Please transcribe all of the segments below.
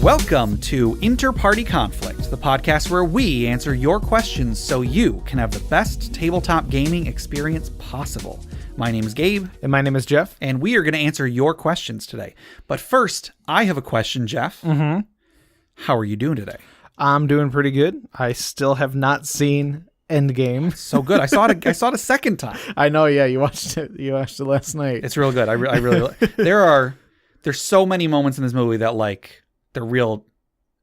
Welcome to InterPartyConflict, the podcast where we answer your questions so you can have the best tabletop gaming experience possible. My name is Gabe. And my name is Jeff. And we are going to answer your questions today. But first, I have a question, Jeff. Mm-hmm. How are you doing today? I'm doing pretty good. I still have not seen Endgame. So good. I saw it a second time. I know, yeah. You watched it last night. It's real good. I really there's so many moments in this movie that like they're real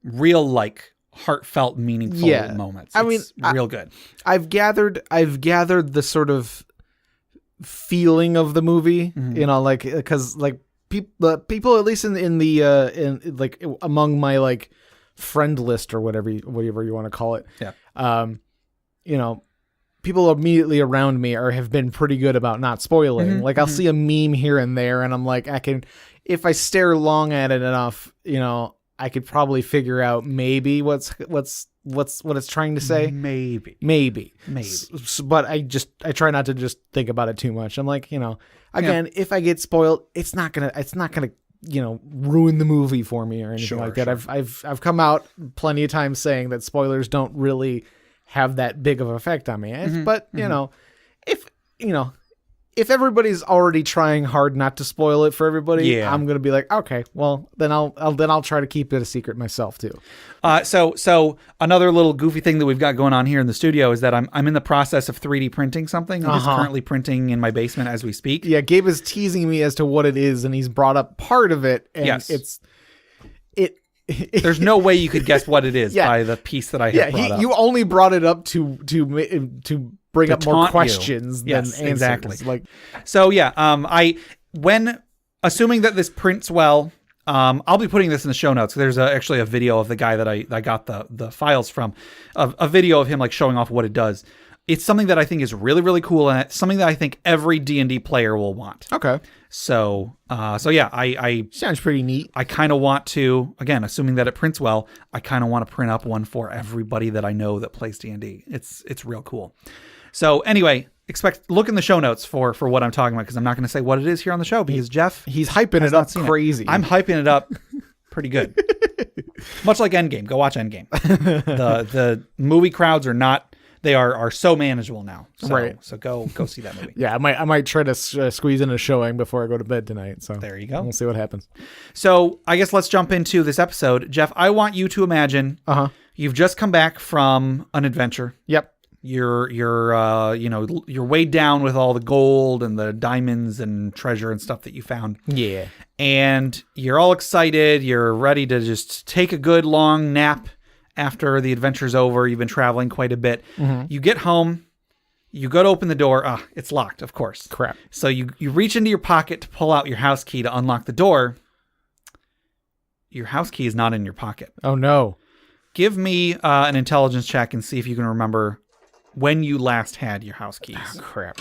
like heartfelt, meaningful moments. It's real good. I've gathered the sort of feeling of the movie, you know, like because like people at least in like among my like friend list or whatever you want to call it. Yeah. You know, people immediately around me have been pretty good about not spoiling. Like I'll see a meme here and there, and I'm like, if I stare long at it enough, you know, I could probably figure out maybe what it's trying to say. Maybe. But I try not to just think about it too much. I'm like, you know, again, if I get spoiled, it's not gonna, you know, ruin the movie for me or anything like that. Sure. I've come out plenty of times saying that spoilers don't really have that big of an effect on me. But you know, if everybody's already trying hard not to spoil it for everybody, I'm gonna be like, okay, well then I'll try to keep it a secret myself too. So another little goofy thing that we've got going on here in the studio is that I'm in the process of 3D printing something. I'm just currently printing in my basement as we speak. Yeah, Gabe is teasing me as to what it is, and he's brought up part of it, and yes. There's no way you could guess what it is by the piece that I have brought up. You only brought it up to bring up more questions than answers. Exactly. Like, so when assuming that this prints well, I'll be putting this in the show notes. There's actually a video of the guy that I got the files from, a video of him like showing off what it does. It's something that I think is really, really cool, and it's something that I think every D&D player will want. Okay. So yeah, I sounds pretty neat. I kind of want to, again, assuming that it prints well, I kind of want to print up one for everybody that I know that plays D&D. It's real cool. So anyway, look in the show notes for what I'm talking about, because I'm not going to say what it is here on the show because Jeff, he's hyping it up crazy. I'm hyping it up pretty good. Much like Endgame. Go watch Endgame. The movie crowds are so manageable now. Right. So go see that movie. Yeah, I might try to squeeze in a showing before I go to bed tonight. So there you go. We'll see what happens. So I guess let's jump into this episode. Jeff, I want you to imagine you've just come back from an adventure. Yep. You're weighed down with all the gold and the diamonds and treasure and stuff that you found. Yeah. And you're all excited. You're ready to just take a good long nap after the adventure's over. You've been traveling quite a bit. You get home, you go to open the door. It's locked, of course. Crap. So you reach into your pocket to pull out your house key to unlock the door. Your house key is not in your pocket. Oh, no. Give me an intelligence check and see if you can remember when you last had your house keys. Oh, crap.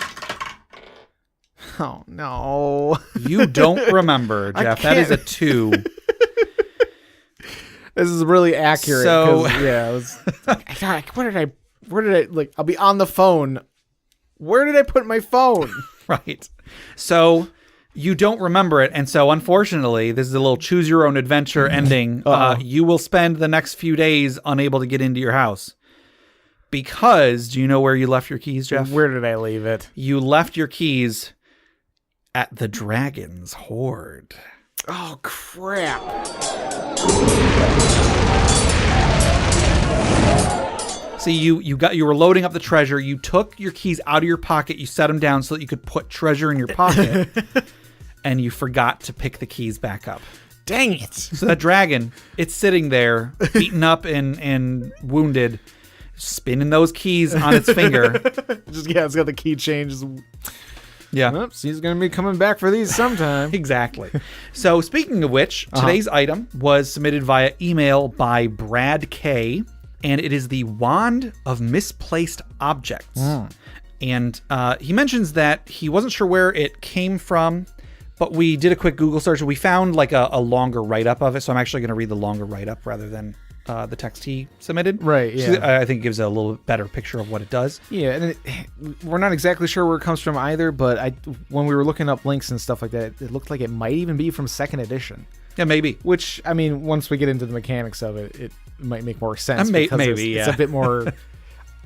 Oh, no. You don't remember, Jeff. That is a 2. This is really accurate. So yeah, it was, where did I like? I'll be on the phone. Where did I put my phone? Right. So you don't remember it, and so unfortunately, this is a little choose your own adventure ending. You will spend the next few days unable to get into your house because do you know where you left your keys, Jeff? Where did I leave it? You left your keys at the Dragon's Hoard. Oh, crap. See, you were loading up the treasure. You took your keys out of your pocket. You set them down so that you could put treasure in your pocket. And you forgot to pick the keys back up. Dang it. So that dragon, it's sitting there, beaten up and wounded, spinning those keys on its finger. It's got the key change. Yeah. Oops, he's going to be coming back for these sometime. Exactly. So speaking of which, today's item was submitted via email by Brad K, and it is the Wand of Misplaced Objects. And he mentions that he wasn't sure where it came from, but we did a quick Google search and we found like a longer write-up of it. So I'm actually going to read the longer write-up rather than the text he submitted. Right, yeah. I think it gives a little better picture of what it does. Yeah, and we're not exactly sure where it comes from either, but when we were looking up links and stuff like that, it looked like it might even be from 2nd edition. Yeah, maybe. Which, I mean, once we get into the mechanics of it, it might make more sense. Because maybe, it's a bit more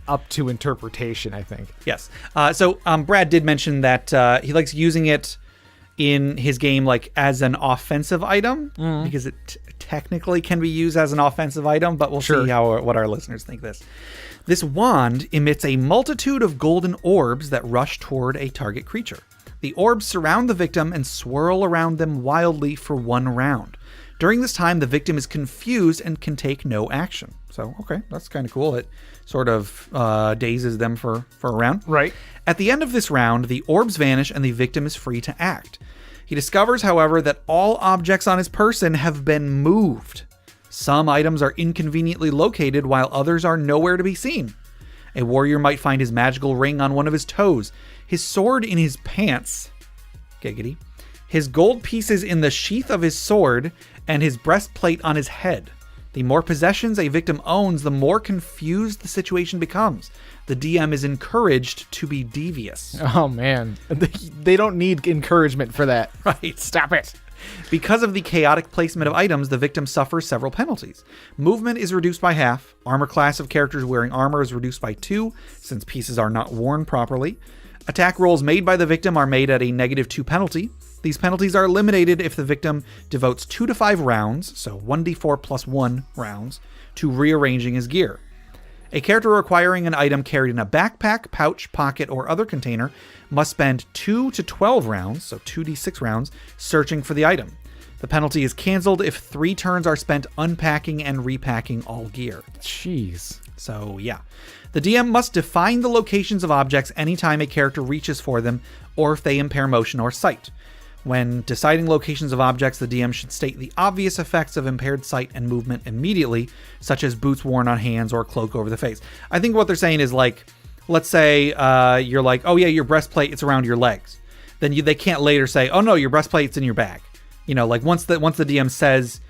up to interpretation, I think. Yes. So Brad did mention that he likes using it in his game like as an offensive item because it technically can be used as an offensive item, but we'll see what our listeners think this. This wand emits a multitude of golden orbs that rush toward a target creature. The orbs surround the victim and swirl around them wildly for 1 round. During this time, the victim is confused and can take no action. So, okay, that's kind of cool. It sort of dazes them for a round. Right. At the end of this round, the orbs vanish and the victim is free to act. He discovers, however, that all objects on his person have been moved. Some items are inconveniently located while others are nowhere to be seen. A warrior might find his magical ring on one of his toes, his sword in his pants, giggity, his gold pieces in the sheath of his sword, and his breastplate on his head. The more possessions a victim owns, the more confused the situation becomes. The DM is encouraged to be devious. Oh, man. They don't need encouragement for that. Right. Stop it. Because of the chaotic placement of items, the victim suffers several penalties. Movement is reduced by half. Armor class of characters wearing armor is reduced by 2, since pieces are not worn properly. Attack rolls made by the victim are made at a -2 penalty. These penalties are eliminated if the victim devotes 2 to 5 rounds, so 1d4 plus 1 rounds, to rearranging his gear. A character acquiring an item carried in a backpack, pouch, pocket, or other container must spend 2 to 12 rounds, so 2d6 rounds, searching for the item. The penalty is canceled if 3 turns are spent unpacking and repacking all gear. Jeez. So, yeah. The DM must define the locations of objects anytime a character reaches for them, or if they impair motion or sight. When deciding locations of objects, the DM should state the obvious effects of impaired sight and movement immediately, such as boots worn on hands or a cloak over the face. I think what they're saying is like, let's say you're like, oh yeah, your breastplate, it's around your legs. Then they can't later say, oh no, your breastplate's in your bag. You know, like once the DM says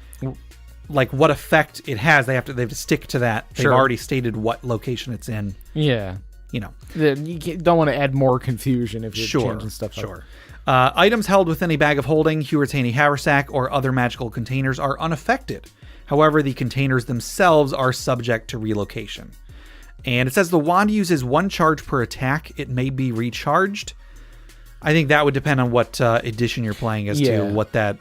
like what effect it has, they have to stick to that. They've already stated what location it's in. Yeah. You know. You don't want to add more confusion if you're changing stuff up. Sure. Items held within a bag of holding, Huertani haversack, or other magical containers are unaffected. However, the containers themselves are subject to relocation. And it says the wand uses 1 charge per attack. It may be recharged. I think that would depend on what edition you're playing as to what that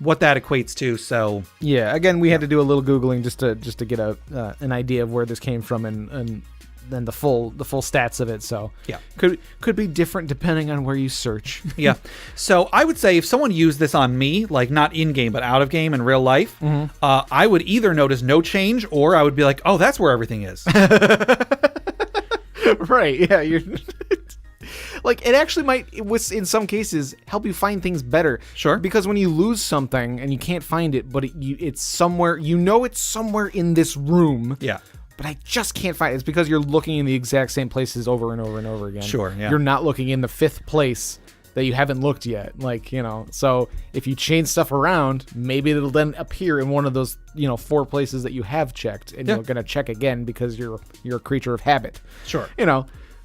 equates to. So yeah, again, we had to do a little Googling just to get an idea of where this came from and then the full stats of it. So yeah, could be different depending on where you search. Yeah. So I would say if someone used this on me, like not in game but out of game in real life, I would either notice no change or I would be like, oh, that's where everything is. Right. Yeah. You're like, it actually might, in some cases, help you find things better. Sure. Because when you lose something and you can't find it, but it's somewhere, it's somewhere in this room. Yeah. But I just can't find it. It's because you're looking in the exact same places over and over and over again. Sure, yeah. You're not looking in the 5th place that you haven't looked yet. Like, so if you change stuff around, maybe it'll then appear in one of those, 4 places that you have checked. And you're going to check again because you're a creature of habit. Sure.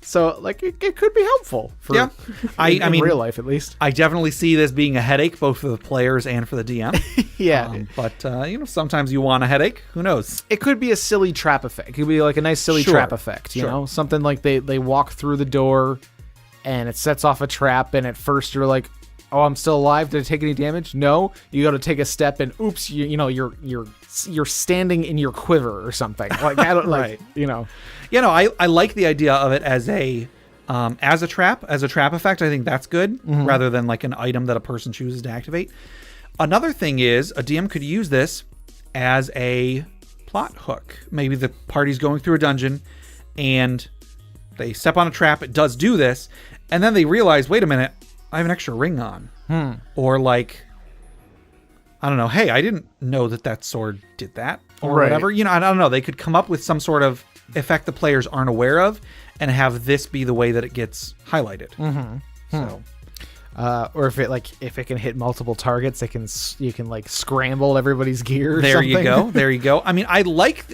So, like, it could be helpful for in real life, at least. I definitely see this being a headache, both for the players and for the DM. Yeah. But, sometimes you want a headache. Who knows? It could be a silly trap effect. It could be like a nice silly trap effect, you know? Something like they walk through the door and it sets off a trap, and at first you're like, oh, I'm still alive. Did I take any damage? No. You got to take a step and oops, you're standing in your quiver or something. Like, I don't like, I like the idea of it as a trap effect. I think that's good rather than like an item that a person chooses to activate. Another thing is a DM could use this as a plot hook. Maybe the party's going through a dungeon and they step on a trap. It does do this. And then they realize, wait a minute, I have an extra ring on. Or like, I don't know. Hey, I didn't know that sword did that or whatever. I don't know. They could come up with some sort of effect the players aren't aware of and have this be the way that it gets highlighted. So, or if it can hit multiple targets, you can like scramble everybody's gear. Or there something. you go. I mean, I like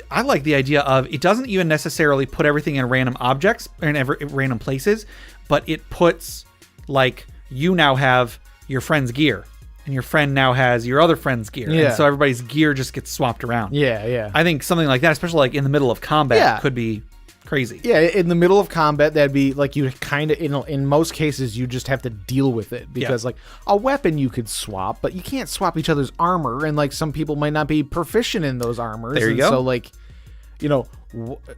the idea of it doesn't even necessarily put everything in random objects or in random places, but it puts like you now have your friend's gear and your friend now has your other friend's gear. Yeah. And so everybody's gear just gets swapped around. Yeah. I think something like that, especially like in the middle of combat, could be crazy. Yeah, in the middle of combat, that'd be like you kind of, in most cases, you just have to deal with it because like a weapon you could swap, but you can't swap each other's armor, and like some people might not be proficient in those armors. There you go. So like,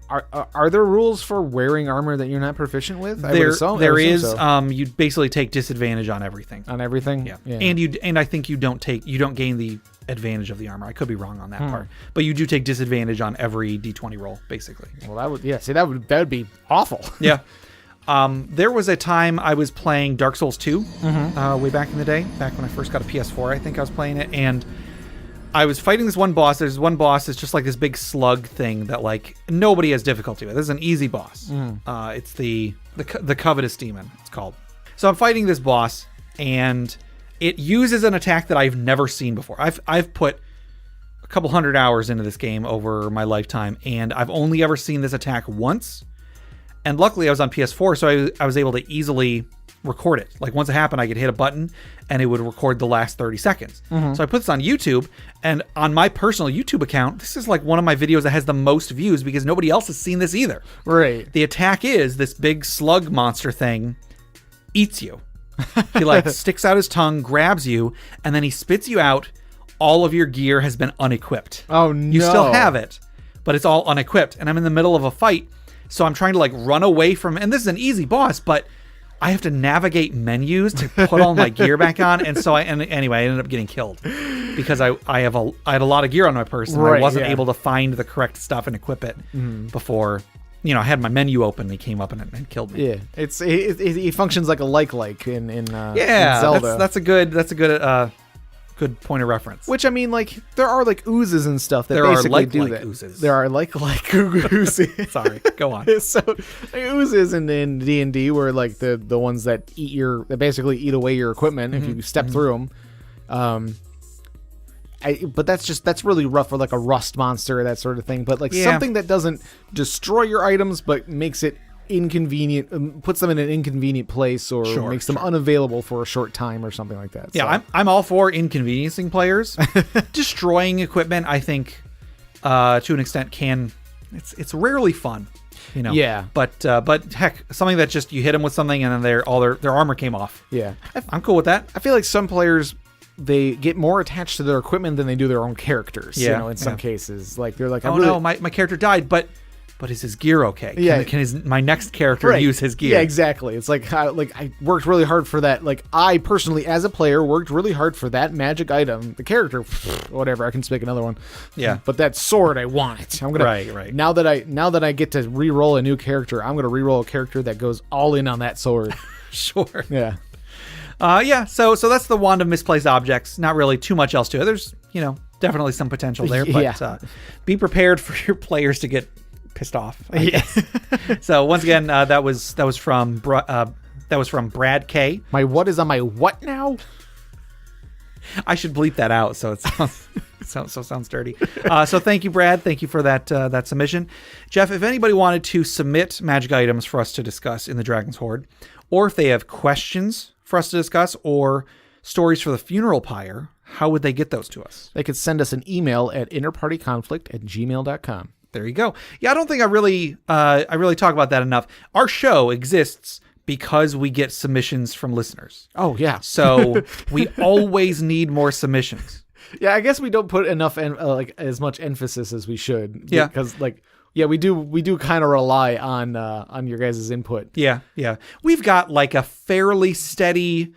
are there rules for wearing armor that you're not proficient with? There is. So. You basically take disadvantage on everything. On everything. Yeah. And I think you don't gain the advantage of the armor. I could be wrong on that part, but you do take disadvantage on every D20 roll, basically. Well, that would be awful. Yeah. There was a time I was playing Dark Souls 2 way back in the day, back when I first got a PS4. I think I was playing it, and I was fighting this one boss. There's one boss that's just like this big slug thing that like nobody has difficulty with. This is an easy boss. It's the Covetous Demon, it's called. So I'm fighting this boss, and it uses an attack that I've never seen before. I've put a couple hundred hours into this game over my lifetime, and I've only ever seen this attack once. And luckily I was on PS4, so I was able to easily record it. Like once it happened, I could hit a button and it would record the last 30 seconds. So I put this on YouTube, and on my personal YouTube account, this is like one of my videos that has the most views because nobody else has seen this either. Right. The attack is this big slug monster thing eats you. He like sticks out his tongue, grabs you, and then he spits you out. All of your gear has been unequipped. Oh no. You still have it, but it's all unequipped. And I'm in the middle of a fight, so I'm trying to like run away from, and this is an easy boss, but I have to navigate menus to put all my gear back on. And so anyway, I ended up getting killed because I had a lot of gear on my person. And I wasn't able to find the correct stuff and equip it before. I had my menu open, and he came up and killed me. Yeah, he functions like a like in Zelda. That's a good point of reference. Which, I mean, like, there are like oozes and stuff that basically do that. Oozes. There are like oozes. Sorry, go on. So like, oozes in D&D were like the ones that basically eat away your equipment if you step through them. But that's really rough for like a rust monster, that sort of thing. But like something that doesn't destroy your items, but makes it inconvenient, puts them in an inconvenient place, or makes them unavailable for a short time or something like that. Yeah, so. I'm all for inconveniencing players. Destroying equipment, I think, to an extent, it's rarely fun. Yeah. But heck, something that just you hit them with something and then their armor came off. Yeah, I'm cool with that. I feel like some players, they get more attached to their equipment than they do their own characters. In some cases, like they're like, no, my character died, but is his gear okay? Can my next character use his gear? Yeah, exactly. It's like I worked really hard for that. Like I personally, as a player, worked really hard for that magic item. The character, whatever, I can pick another one. Yeah, but that sword, I want it. I'm gonna right. Now that I get to re-roll a new character, I'm gonna re-roll a character that goes all in on that sword. Sure. Yeah. So that's the wand of misplaced objects. Not really too much else to it. There's, definitely some potential there, but be prepared for your players to get pissed off. I guess. So once again, that was from Brad K. My what is on my what now? I should bleep that out so it sounds dirty. So thank you, Brad. Thank you for that submission. Jeff, if anybody wanted to submit magic items for us to discuss in the Dragon's Hoard, or if they have questions for us to discuss, or stories for the funeral pyre, how would they get those to us? They could send us an email at InterPartyConflict@gmail.com. There you go. Yeah, I don't think I really talk about that enough. Our show exists because we get submissions from listeners. Oh, yeah. So we always need more submissions. Yeah, I guess we don't put enough as much emphasis as we should. Yeah, because we do kind of rely on your guys' input. Yeah. We've got like a fairly steady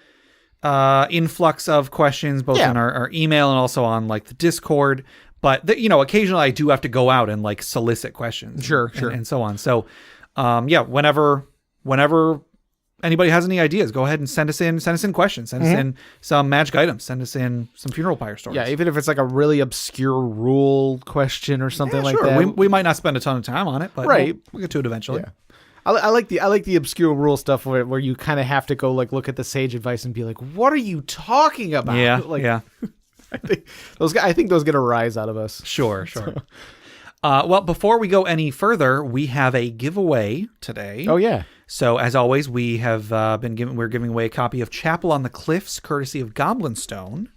influx of questions, both in our email and also on like the Discord. But occasionally I do have to go out and like solicit questions. Sure. And so on. So, whenever anybody has any ideas, go ahead and send us in questions, send us in some magic items, send us in some funeral pyre stories. Yeah, even if it's like a really obscure rule question or something like that. We might not spend a ton of time on it, but we'll get to it eventually. Yeah. I like the obscure rule stuff where you kind of have to go like look at the sage advice and be like, what are you talking about? Yeah. I think those get a rise out of us. Sure. Well, before we go any further, we have a giveaway today. Oh yeah. So as always, we're giving away a copy of Chapel on the Cliffs, courtesy of Goblin Stone.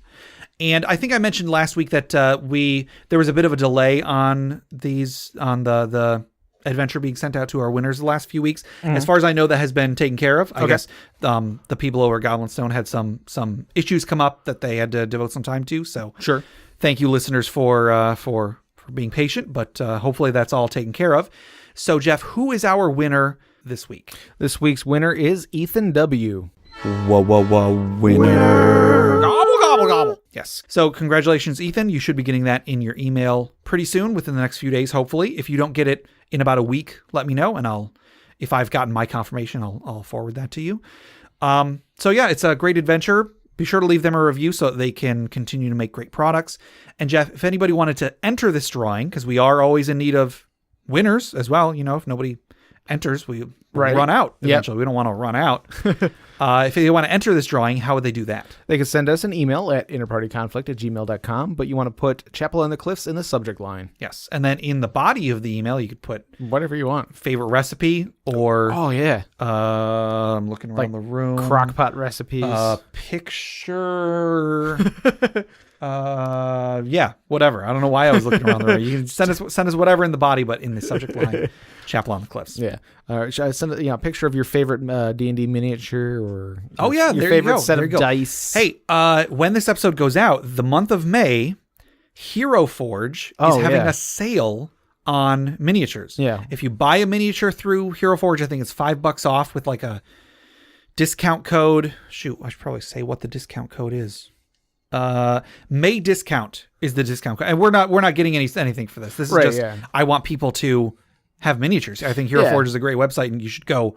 And I think I mentioned last week that there was a bit of a delay on the adventure being sent out to our winners the last few weeks. As far as I know, that has been taken care of. I guess the people over at Goblin Stone had some issues come up that they had to devote some time to. So Sure. Thank you, listeners, for being patient, but hopefully that's all taken care of. So, Jeff, who is our winner this week? This week's winner is Ethan W. Winner. Gobble, gobble, gobble. Yes. So congratulations, Ethan. You should be getting that in your email pretty soon, within the next few days, hopefully. If you don't get it in about a week, let me know, and if I've gotten my confirmation, I'll forward that to you. So yeah, it's a great adventure. Be sure to leave them a review so that they can continue to make great products. And Jeff, if anybody wanted to enter this drawing, because we are always in need of winners as well, if nobody enters, we run out eventually. We don't want to run out. If they want to enter this drawing, how would they do that? They can send us an email at InterPartyConflict@gmail.com, but you want to put Chapel on the Cliffs in the subject line. Yes. And then in the body of the email, you could put whatever you want. Favorite recipe or... Oh, yeah. I'm looking around the room. Crockpot recipes. Picture... yeah, whatever. I don't know why I was looking around the room. You can send us whatever in the body, but in the subject line, Chapel on the Cliffs. Yeah. Should I send a picture of your favorite D&D miniature or your favorite set of dice? Hey, when this episode goes out, the month of May, Hero Forge is having a sale on miniatures. Yeah. If you buy a miniature through Hero Forge, I think it's $5 off with like a discount code. Shoot, I should probably say what the discount code is. May discount is the discount code, and we're not getting anything for this. This is just I want people to have miniatures. I think Hero Forge is a great website, and you should go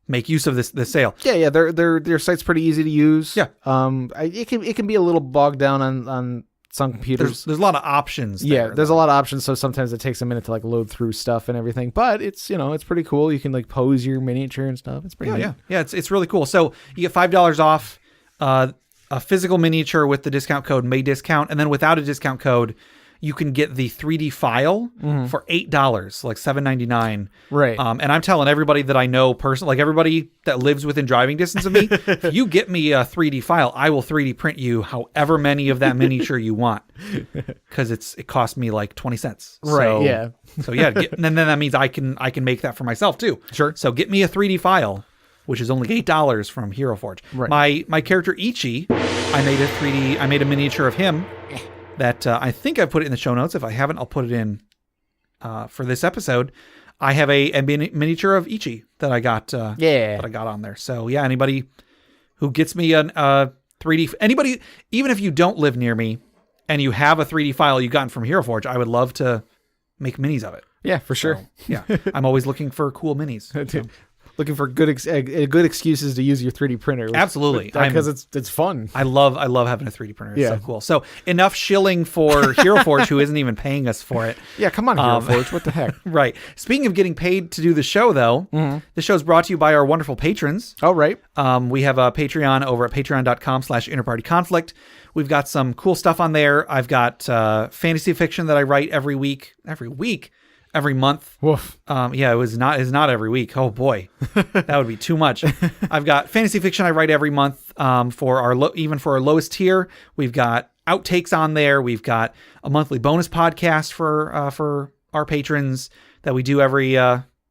make use of this sale. Yeah. Their site's pretty easy to use. Yeah. It can be a little bogged down on some computers. There's a lot of options. There's a lot of options, so sometimes it takes a minute to like load through stuff and everything. But it's it's pretty cool. You can like pose your miniature and stuff. It's pretty neat. Yeah. It's really cool. So you get $5 off. A physical miniature with the discount code May discount, and then without a discount code, you can get the 3D file for $8, like $7.99. Right. And I'm telling everybody that I know personally, like everybody that lives within driving distance of me, if you get me a 3D file, I will 3D print you however many of that miniature you want, because it cost me like 20 cents. Right. So yeah, and then that means I can make that for myself too. Sure. So get me a 3D file, which is only $8 from Hero Forge. Right. My character Ichi, I made a miniature of him that I think I put it in the show notes. If I haven't, I'll put it in for this episode. I have a miniature of Ichi that I got that I got on there. So yeah, anybody who gets me a 3D, anybody, even if you don't live near me and you have a 3D file you gotten from Hero Forge, I would love to make minis of it. Yeah, for sure. So, yeah, I'm always looking for cool minis. Looking for good excuses to use your 3D printer. Absolutely. Because it's fun. I love having a 3D printer. It's so cool. So enough shilling for Hero Forge, who isn't even paying us for it. Yeah, come on, Hero Forge. What the heck? Right. Speaking of getting paid to do the show, though, the show is brought to you by our wonderful patrons. Oh, right. We have a Patreon over at patreon.com/InterPartyConflict. We've got some cool stuff on there. I've got fantasy fiction that I write every month. Woof. It's not every week. Oh boy, that would be too much. I've got fantasy fiction I write every month. For our lowest tier, we've got outtakes on there. We've got a monthly bonus podcast for our patrons that we do every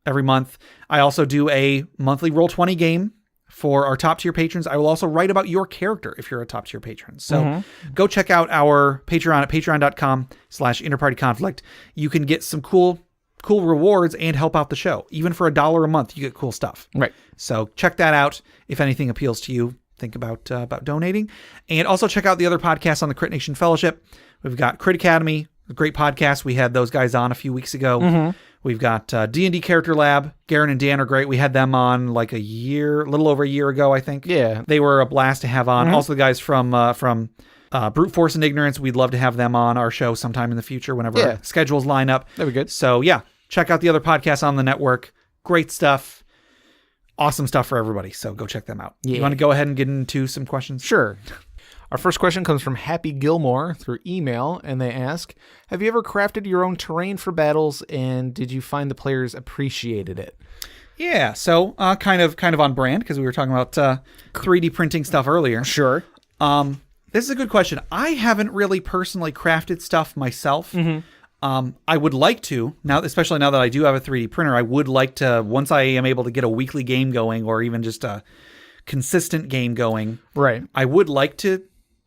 month. I also do a monthly Roll20 game for our top tier patrons. I will also write about your character if you're a top tier patron. So go check out our Patreon at patreon.com/InterPartyConflict. You can get some cool rewards and help out the show. Even for $1 a month, you get cool stuff. Right. So check that out. If anything appeals to you, think about donating. And also check out the other podcasts on the Crit Nation Fellowship. We've got Crit Academy, a great podcast. We had those guys on a few weeks ago. We've got D&D Character Lab. Garen and Dan are great. We had them on like a little over a year ago, I think. Yeah. They were a blast to have on. Also the guys from Brute Force and Ignorance. We'd love to have them on our show sometime in the future whenever schedules line up. That'd be good. So yeah, check out the other podcasts on the network. Great stuff. Awesome stuff for everybody. So go check them out. Yeah. You want to go ahead and get into some questions? Sure. Our first question comes from Happy Gilmore through email, and they ask, have you ever crafted your own terrain for battles, and did you find the players appreciated it? Yeah, so kind of on brand, because we were talking about 3D printing stuff earlier. Sure. This is a good question. I haven't really personally crafted stuff myself. I would like to now, especially now that I do have a 3D printer. I would like to, once I am able to get a weekly game going, or even just a consistent game going. Right. I would like to,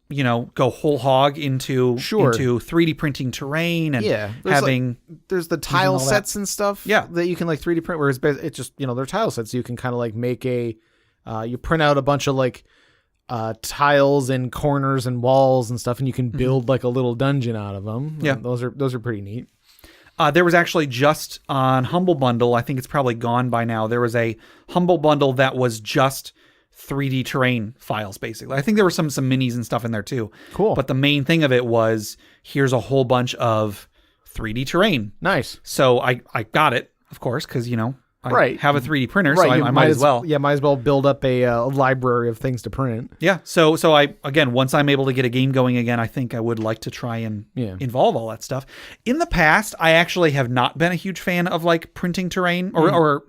go whole hog into 3D printing terrain and there's the tile sets and stuff. Yeah. That you can like 3D print, where it's just they're tile sets. So you can kind of like make you print out a bunch of like tiles and corners and walls and stuff, and you can build like a little dungeon out of them. Yeah, those are pretty neat. There was actually just on Humble Bundle, I think it's probably gone by now, there was a Humble Bundle that was just 3D terrain files, basically. I think there were some minis and stuff in there too. Cool. But the main thing of it was, here's a whole bunch of 3D terrain. Nice. So I got it, of course, because I have a 3D printer, so I might as well. Yeah, might as well build up a library of things to print. Yeah, so I, again, once I'm able to get a game going again, I think I would like to try and involve all that stuff. In the past, I actually have not been a huge fan of like printing terrain or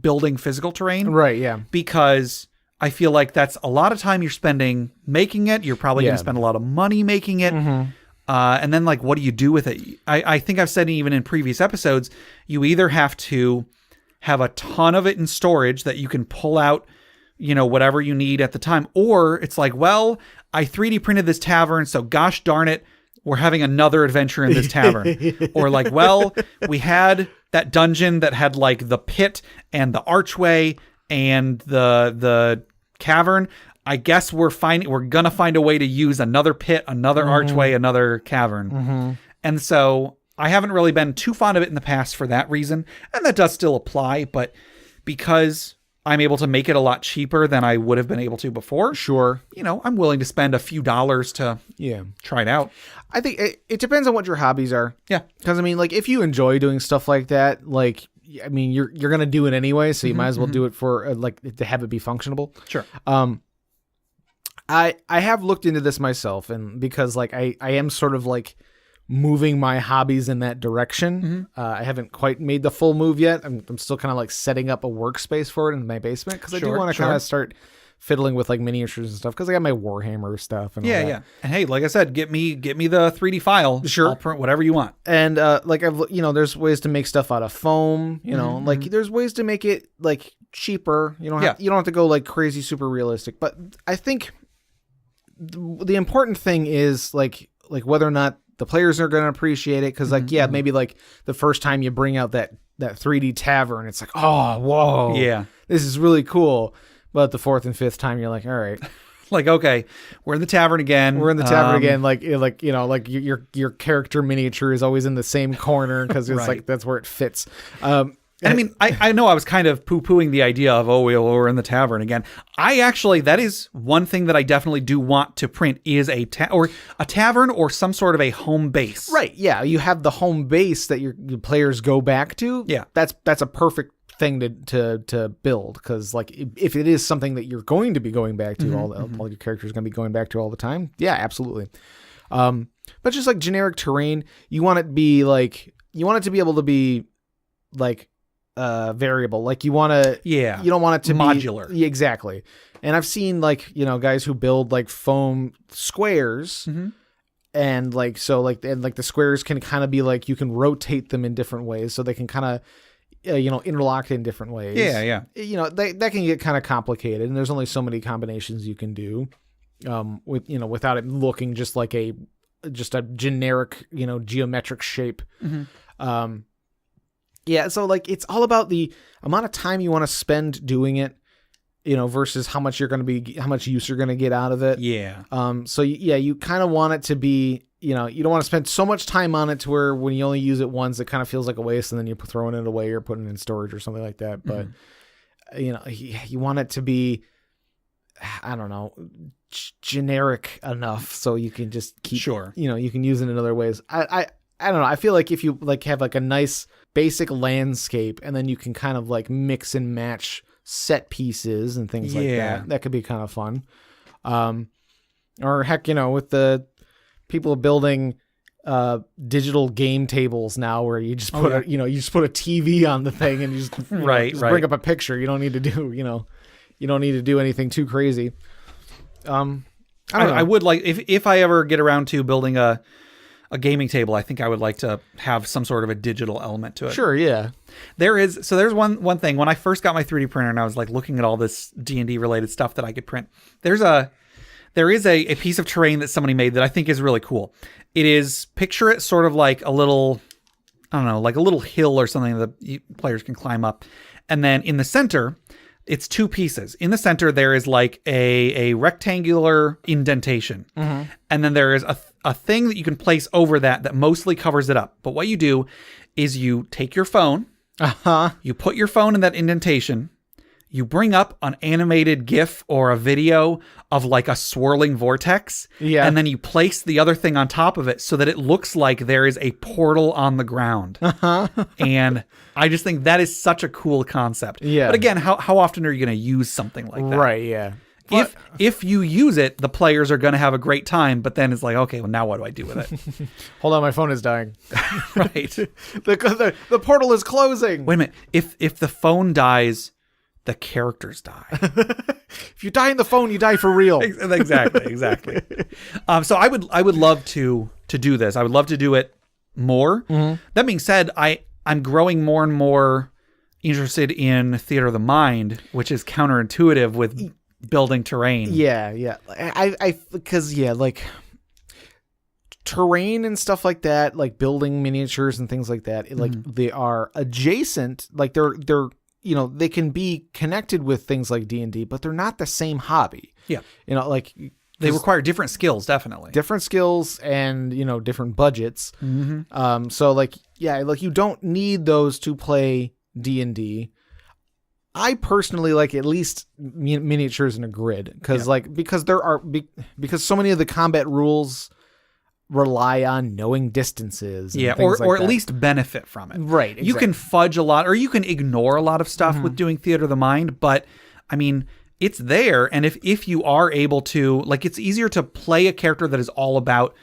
building physical terrain. Right, yeah. Because I feel like that's a lot of time you're spending making it. You're probably going to spend a lot of money making it. And then like, what do you do with it? I think I've said even in previous episodes, you either have to have a ton of it in storage that you can pull out, whatever you need at the time. Or it's like, well, I 3D printed this tavern, so gosh darn it, we're having another adventure in this tavern. Or like, well, we had that dungeon that had like the pit and the archway and the cavern. I guess we're gonna find a way to use another pit, another archway, another cavern. And so I haven't really been too fond of it in the past for that reason, and that does still apply, but because I'm able to make it a lot cheaper than I would have been able to before, sure, I'm willing to spend a few dollars to try it out. I think it depends on what your hobbies are. Yeah. Because, like, if you enjoy doing stuff like that, like, you're going to do it anyway, so you might as well do it for, to have it be functionable. Sure. I have looked into this myself, and because, like, I am sort of, like, moving my hobbies in that direction. I haven't quite made the full move yet. I'm still kind of like setting up a workspace for it in my basement, because I do want to kind of start fiddling with like miniatures and stuff, because I got my Warhammer stuff and all that. And hey, like I said, get me the 3D file. Sure. I'll print whatever you want. And like there's ways to make stuff out of foam, like there's ways to make it like cheaper. You don't have to go like crazy super realistic, but I think the important thing is like whether or not the players are going to appreciate it, because maybe like the first time you bring out that 3D tavern, it's like, oh, whoa, this is really cool. But the fourth and fifth time, you're like, all right, like, okay, we're in the tavern again. Like your character miniature is always in the same corner, because it's like that's where it fits. And I mean, I know I was kind of poo-pooing the idea of, we're in the tavern again. That is one thing that I definitely do want to print, is a tavern or some sort of a home base. Right, yeah. You have the home base that your players go back to. Yeah. That's a perfect thing to build, because like if it is something that you're going to be going back to, all your characters are going to be going back to all the time. Yeah, absolutely. But just like generic terrain, you want it to be able to be like variable. Like you want to, you don't want it to modular. Be exactly. And I've seen like, guys who build like foam squares, and like, so like, and like the squares can kind of be like, you can rotate them in different ways, so they can kind of, interlock in different ways. Yeah. That can get kind of complicated, and there's only so many combinations you can do, without it looking just like a generic, geometric shape. Yeah, so like it's all about the amount of time you want to spend doing it, versus how much use you're going to get out of it. Yeah. So you kind of want it to be, you don't want to spend so much time on it to where when you only use it once, it kind of feels like a waste, and then you're throwing it away or putting it in storage or something like that. But you want it to be, I don't know, generic enough so you can just keep, you can use it in other ways. I don't know. I feel like if you like have like a nice basic landscape, and then you can kind of like mix and match set pieces and things like that could be kind of fun. Or heck, with the people building digital game tables now, where you just put you just put a TV on the thing, and you just bring up a picture. You don't need to do you don't need to do anything too crazy. I would like if I ever get around to building a gaming table, I think I would like to have some sort of a digital element to it. Sure, yeah. There's one thing. When I first got my 3D printer and I was like looking at all this D&D related stuff that I could print, there is a piece of terrain that somebody made that I think is really cool. It is, picture it sort of like a little, I don't know, like a little hill or something that players can climb up. And then in the center, it's two pieces. In the center, there is like a rectangular indentation. Mm-hmm. And then there is a thing that you can place over that mostly covers it up. But what you do is you take your phone, you put your phone in that indentation, you bring up an animated GIF or a video of like a swirling vortex, and then you place the other thing on top of it so that it looks like there is a portal on the ground. And I just think that is such a cool concept. Yeah. But again, how often are you going to use something like that? Right, yeah. If you use it, the players are going to have a great time, but then it's like, okay, well, now what do I do with it? Hold on, my phone is dying. Right. The portal is closing. Wait a minute. If the phone dies, the characters die. If you die in the phone, you die for real. Exactly. So I would love to do this. I would love to do it more. Mm-hmm. That being said, I'm growing more and more interested in theater of the mind, which is counterintuitive with building terrain. Yeah. Because like terrain and stuff like that, like building miniatures and things like that, like they are adjacent, like they're they can be connected with things like D&D, but they're not the same hobby. Yeah. Like they require different skills, definitely. Different skills and, different budgets. Mm-hmm. So like you don't need those to play D&D. I personally like at least miniatures in a grid because so many of the combat rules rely on knowing distances. And or at least benefit from it. Right. Exactly. You can fudge a lot or you can ignore a lot of stuff with doing theater of the mind, but I mean, it's there. And if you are able to, like, it's easier to play a character that is all about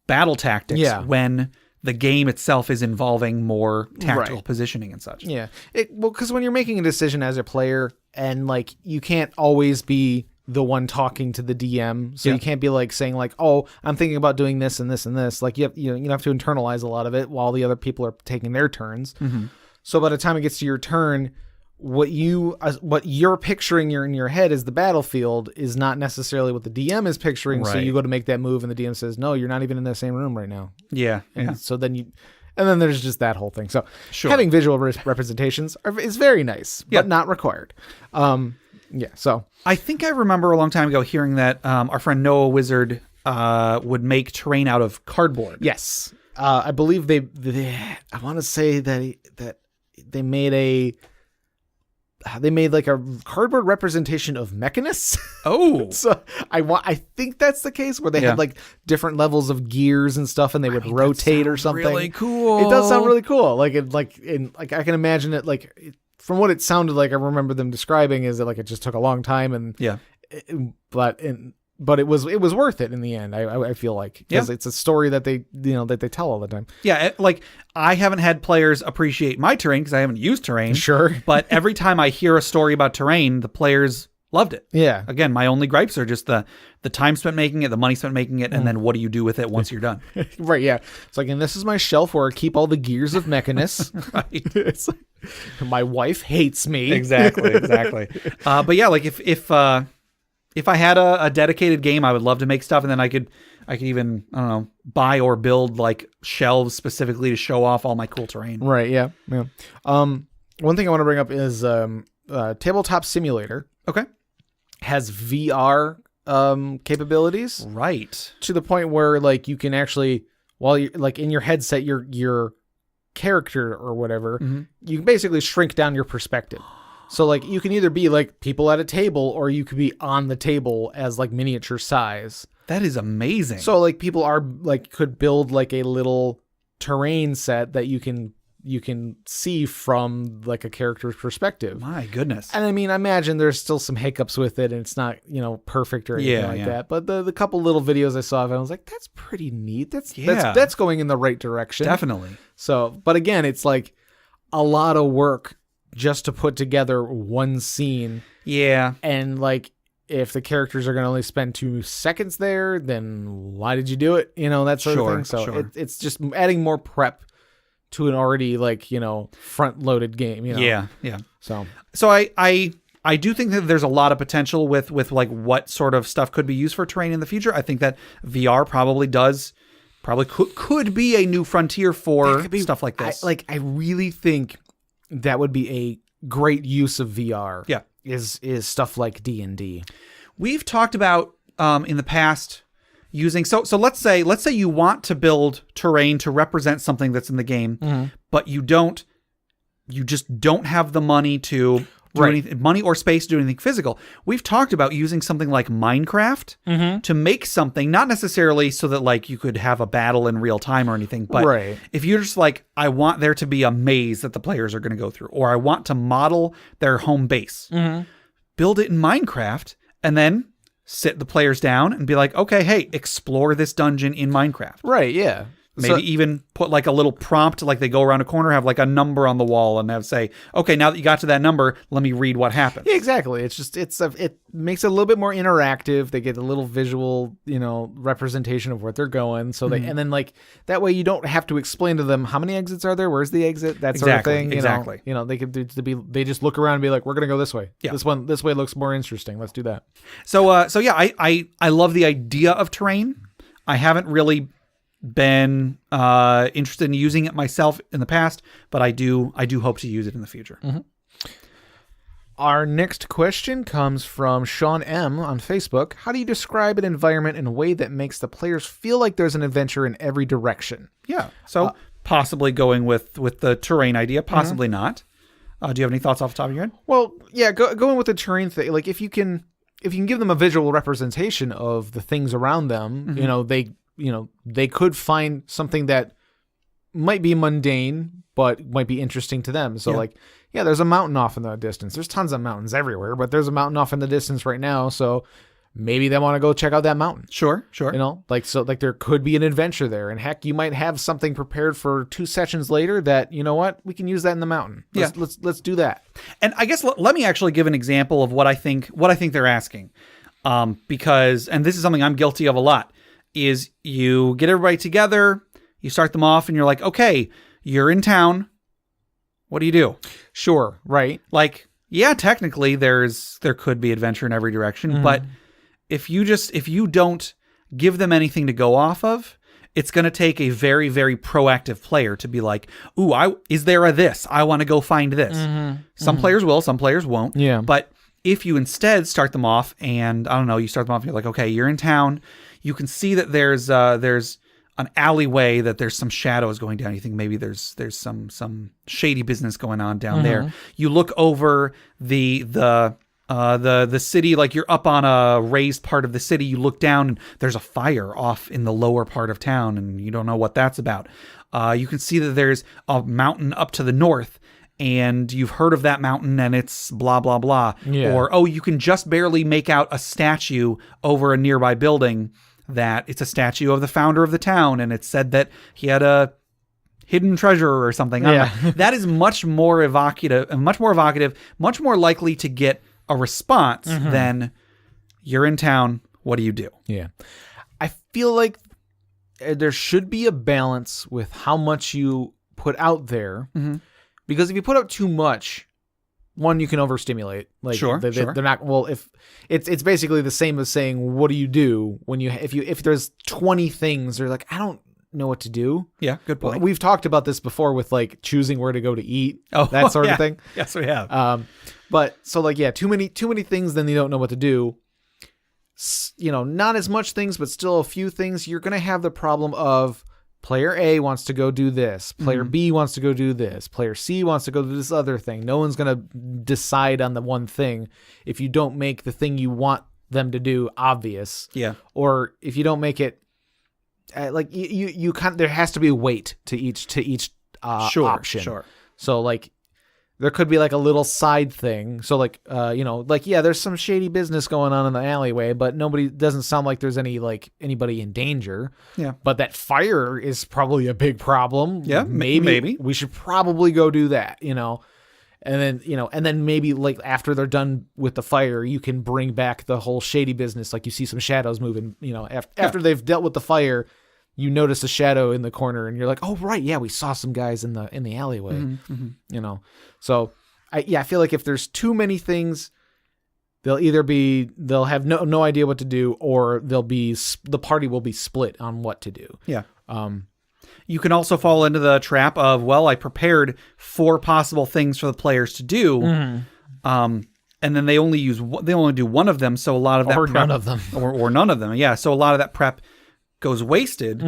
battle tactics when the game itself is involving more tactical positioning and such. Yeah. Because when you're making a decision as a player and like you can't always be the one talking to the DM, so you can't be like saying like, "Oh, I'm thinking about doing this and this and this." Like you have to internalize a lot of it while the other people are taking their turns. Mm-hmm. So by the time it gets to your turn, what you're picturing in your head as the battlefield is not necessarily what the DM is picturing. Right. So you go to make that move, and the DM says, "No, you're not even in the same room right now." Yeah. And so then there's just that whole thing. So having visual representations is very nice, but not required. So I think I remember a long time ago hearing that our friend Noah Wizard would make terrain out of cardboard. Yes, I believe they I want to say that they made like a cardboard representation of Mechanus. Oh, so I think that's the case where they had like different levels of gears and stuff, and they would rotate or something. Really cool. It does sound really cool. Like I can imagine it like. From what it sounded like, I remember them describing is that like it just took a long time but it was worth it in the end. I feel like because it's a story that they tell all the time. Yeah, like I haven't had players appreciate my terrain because I haven't used terrain. Sure, but every time I hear a story about terrain, the players loved it. Yeah. Again, my only gripes are just the time spent making it, the money spent making it, and then what do you do with it once you're done? Right. Yeah. It's like, and this is my shelf where I keep all the gears of Mechanus. Right. It's like, my wife hates me. Exactly. But yeah, like if I had a dedicated game, I would love to make stuff, and then I could even, I don't know, buy or build like shelves specifically to show off all my cool terrain. Right. Yeah. One thing I want to bring up is Tabletop Simulator. Okay. Has VR capabilities, right? To the point where like you can actually, while you're like in your headset, your character or whatever, you can basically shrink down your perspective. So like you can either be like people at a table, or you could be on the table as like miniature size. That is amazing. So like people are like could build like a little terrain set that you can see from like a character's perspective. My goodness. And I mean, I imagine there's still some hiccups with it and it's not, perfect or anything like that. But the couple little videos I saw of it, I was like, that's pretty neat. That's going in the right direction. Definitely. So, but again, it's like a lot of work just to put together one scene. Yeah. And like, if the characters are going to only spend 2 seconds there, then why did you do it? That sort of thing. So it's just adding more prep to an already front-loaded game. Yeah. So I do think that there's a lot of potential with like what sort of stuff could be used for terrain in the future. I think that VR probably could be a new frontier for stuff like this. I really think that would be a great use of VR. Yeah. Is stuff like D&D. We've talked about in the past using so let's say you want to build terrain to represent something that's in the game, but you just don't have the money to do anything, money or space to do anything physical. We've talked about using something like Minecraft to make something, not necessarily so that like you could have a battle in real time or anything, but if you're just like, I want there to be a maze that the players are going to go through, or I want to model their home base, build it in Minecraft, and then sit the players down and be like, okay, hey, explore this dungeon in Minecraft. Right, yeah. Maybe even put like a little prompt, like they go around a corner, have like a number on the wall and have say, okay, now that you got to that number, let me read what happened. Yeah, exactly. It's just, it makes it a little bit more interactive. They get a little visual, representation of where they're going. So and then like that way you don't have to explain to them how many exits are there, where's the exit, that sort of thing. Exactly. They could they just look around and be like, we're going to go this way. Yeah. This way looks more interesting. Let's do that. So yeah, I love the idea of terrain. I haven't really been interested in using it myself in the past, but I do hope to use it in the future. Our next question comes from Sean M on Facebook. How do you describe an environment in a way that makes the players feel like there's an adventure in every direction? Yeah, so possibly going with the terrain idea, possibly not. Do you have any thoughts off the top of your head? Well, yeah, going with the terrain thing, like if you can give them a visual representation of the things around them, they could find something that might be mundane, but might be interesting to them. So there's a mountain off in the distance. There's tons of mountains everywhere, but there's a mountain off in the distance right now. So maybe they want to go check out that mountain. Sure. There could be an adventure there. And heck, you might have something prepared for 2 sessions later that, we can use that in the mountain. Let's do that. And I guess let me actually give an example of what I think they're asking. Because, and this is something I'm guilty of a lot, is you get everybody together, you start them off, and you're like, okay, you're in town. What do you do? Sure, right. Like, yeah, technically there could be adventure in every direction, but if you don't give them anything to go off of, it's going to take a very, very proactive player to be like, ooh, is there a this? I want to go find this. Some players will, some players won't. Yeah. But if you instead start them off and, I don't know, you start them off and you're like, okay, you're in town. You can see that there's an alleyway, that there's some shadows going down. You think maybe there's some shady business going on down there. You look over the city, like you're up on a raised part of the city. You look down and there's a fire off in the lower part of town and you don't know what that's about. You can see that there's a mountain up to the north and you've heard of that mountain and it's blah, blah, blah. Yeah. Or, you can just barely make out a statue over a nearby building that it's a statue of the founder of the town, and it's said that he had a hidden treasure or something. I don't know. That is much more evocative, much more likely to get a response than you're in town. What do you do? Yeah. I feel like there should be a balance with how much you put out there, because if you put out too much, one, you can overstimulate. Like, sure. They're not. Well, if it's basically the same as saying, "What do you do when if there's 20 things?" They're like, "I don't know what to do." Yeah, good point. We've talked about this before with like choosing where to go to eat, that sort of thing. Yes, we have. But so like, too many things, then you don't know what to do. Not as much things, but still a few things. You're gonna have the problem of player A wants to go do this. Player B wants to go do this. Player C wants to go do this other thing. No one's going to decide on the one thing if you don't make the thing you want them to do obvious. Yeah. Or if you don't make it like you can't, there has to be weight to each option. Sure. So like there could be like a little side thing. So like, there's some shady business going on in the alleyway, but doesn't sound like there's anybody in danger. Yeah. But that fire is probably a big problem. Yeah. Maybe we should probably go do that, And then maybe like after they're done with the fire, you can bring back the whole shady business. Like you see some shadows moving, after they've dealt with the fire, you notice a shadow in the corner and you're like, oh, right. Yeah. We saw some guys in the alleyway, So I feel like if there's too many things, they'll have no idea what to do, or the party will be split on what to do. Yeah. You can also fall into the trap of, well, I prepared 4 possible things for the players to do, and then they only do one of them, so a lot of that none of them, or none of them, yeah. So a lot of that prep goes wasted.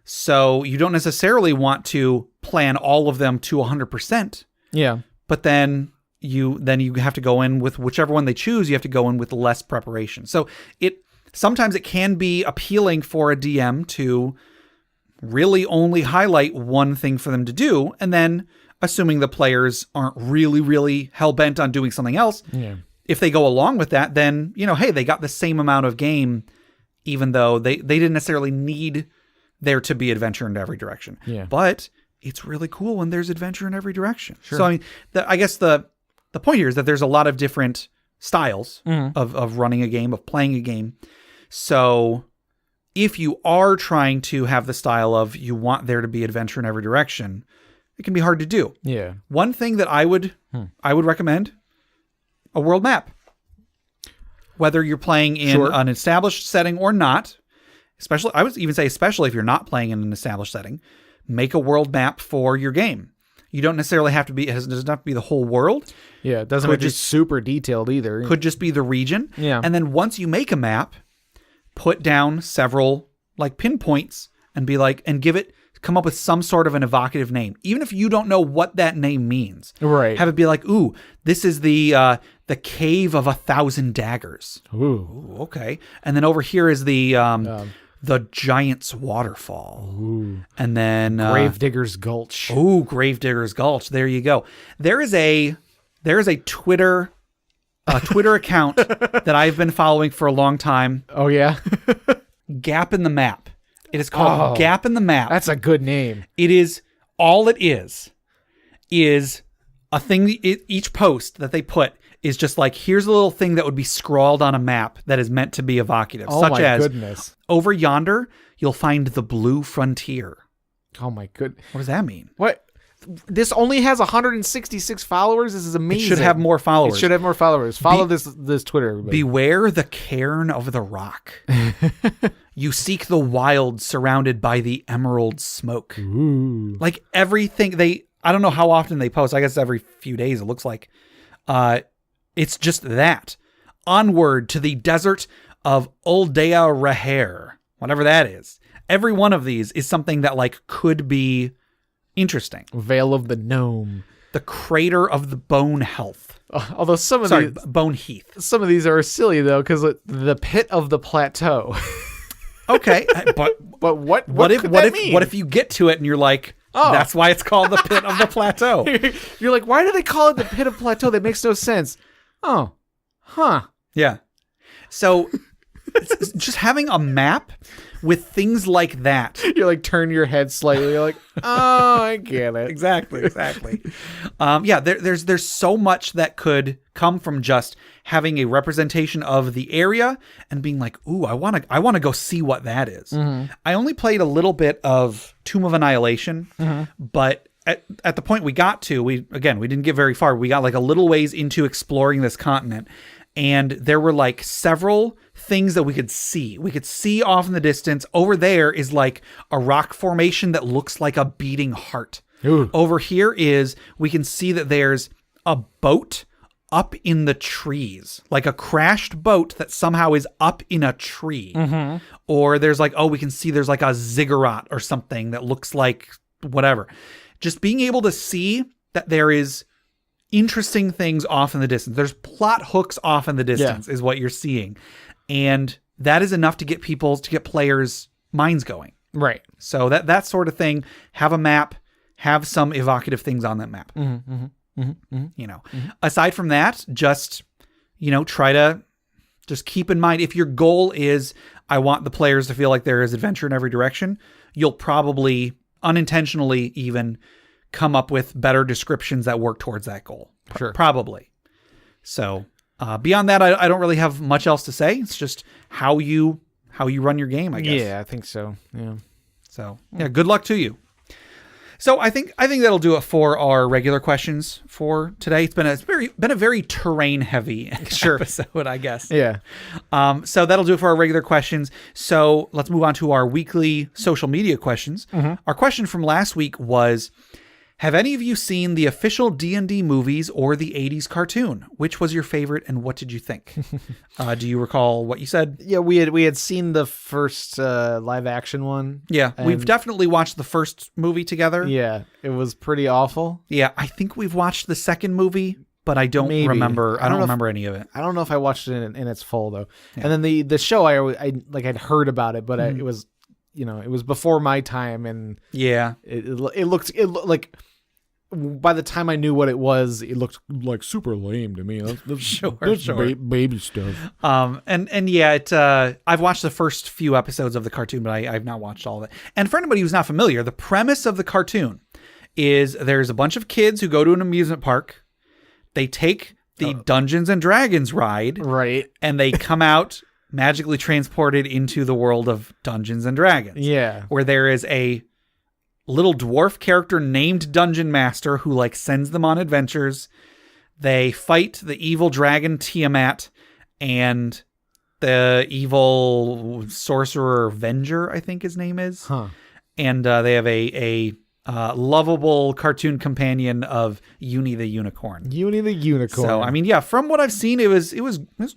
So you don't necessarily want to plan all of them to 100%. Yeah, but then you have to go in with whichever one they choose. You have to go in with less preparation. So sometimes it can be appealing for a DM to really only highlight one thing for them to do, and then assuming the players aren't really, really hell-bent on doing something else, if they go along with that, then, hey, they got the same amount of game, even though they didn't necessarily need there to be adventure in every direction. Yeah. But it's really cool when there's adventure in every direction. Sure. So, I mean, I guess the point here is that there's a lot of different styles of running a game, of playing a game. So if you are trying to have the style of you want there to be adventure in every direction, it can be hard to do. Yeah. One thing that I would recommend, a world map. Whether you're playing in an established setting or not, I would even say especially if you're not playing in an established setting, make a world map for your game. You don't necessarily have to be, it doesn't have to be the whole world. Yeah, it doesn't have to be super detailed either. Could just be the region. Yeah. And then once you make a map, put down several like pinpoints and be like, and come up with some sort of an evocative name. Even if you don't know what that name means. Right. Have it be like, ooh, this is the Cave of 1,000 Daggers. Ooh, okay. And then over here is the Giant's Waterfall. Ooh. And then Gravedigger's Gulch. Oh, Gravedigger's Gulch. There you go. There is a Twitter account that I've been following for a long time. Oh yeah. Gap in the Map. It is called Gap in the Map. That's a good name. It is a thing. Each post that they put is just like, here's a little thing that would be scrawled on a map that is meant to be evocative. Oh, such my as, goodness. Over yonder, you'll find the Blue Frontier. Oh my goodness. What does that mean? What? This only has 166 followers? This is amazing. It should have more followers. It should have more followers. Follow this Twitter, everybody. Beware the cairn of the rock. You seek the wild surrounded by the emerald smoke. Ooh. Like everything I don't know how often they post. I guess every few days it looks like. It's just that. Onward to the desert of Oldea Rehair. Whatever that is. Every one of these is something that like could be interesting. Vale of the Gnome. The Crater of the Bone Health. Although Bone Heath. Some of these are silly though, because the Pit of the Plateau. Okay, but what if you get to it and you're like, that's why it's called the Pit of the Plateau. You're like, why do they call it the Pit of Plateau? That makes no sense. Oh, huh. Yeah. So just having a map with things like that. You like turn your head slightly. You're like, oh, I get it. Exactly. There's so much that could come from just having a representation of the area and being like, ooh, I want to go see what that is. Mm-hmm. I only played a little bit of Tomb of Annihilation, but at the point we got to, we didn't get very far. We got like a little ways into exploring this continent. And there were like several things that we could see. We could see off in the distance. Over there is like a rock formation that looks like a beating heart. Ooh. Over here we can see that there's a boat up in the trees, like a crashed boat that somehow is up in a tree. Mm-hmm. Or there's like, we can see there's like a ziggurat or something that looks like whatever. Just being able to see that there is interesting things off in the distance. There's plot hooks off in the distance is what you're seeing. And that is enough to get players' minds going. Right. So that sort of thing, have a map, have some evocative things on that map. Mm-hmm, mm-hmm, mm-hmm, mm-hmm. Aside from that, just, try to just keep in mind, if your goal is, I want the players to feel like there is adventure in every direction, you'll probably unintentionally even come up with better descriptions that work towards that goal. Sure. Probably. So beyond that, I don't really have much else to say. It's just how you run your game, I guess. Yeah, I think so. Yeah. So yeah, good luck to you. So I think that'll do it for our regular questions for today. It's been a very terrain heavy episode, I guess. Yeah. So that'll do it for our regular questions. So let's move on to our weekly social media questions. Our question from last week was, have any of you seen the official D&D movies or the 80s cartoon? Which was your favorite and what did you think? Do you recall what you said? Yeah, we had seen the first live action one. Yeah, we've definitely watched the first movie together. Yeah, it was pretty awful. Yeah, I think we've watched the second movie, but I don't remember. I don't remember any of it. I don't know if I watched it in its full though. Yeah. And then the show I'd heard about it, but it was it was before my time, and yeah, it looked like. By the time I knew what it was, it looked like super lame to me. That's sure. Baby stuff. And yeah, I've watched the first few episodes of the cartoon, but I've not watched all of it. And for anybody who's not familiar, the premise of the cartoon is there's a bunch of kids who go to an amusement park. They take the Dungeons and Dragons ride, right, and they come out magically transported into the world of Dungeons and Dragons. Yeah, where there is a little dwarf character named Dungeon Master who sends them on adventures. They fight the evil dragon Tiamat and the evil sorcerer Venger, I think his name is. And they have a lovable cartoon companion of Uni the Unicorn. Uni the Unicorn. So I mean, yeah, from what I've seen, it was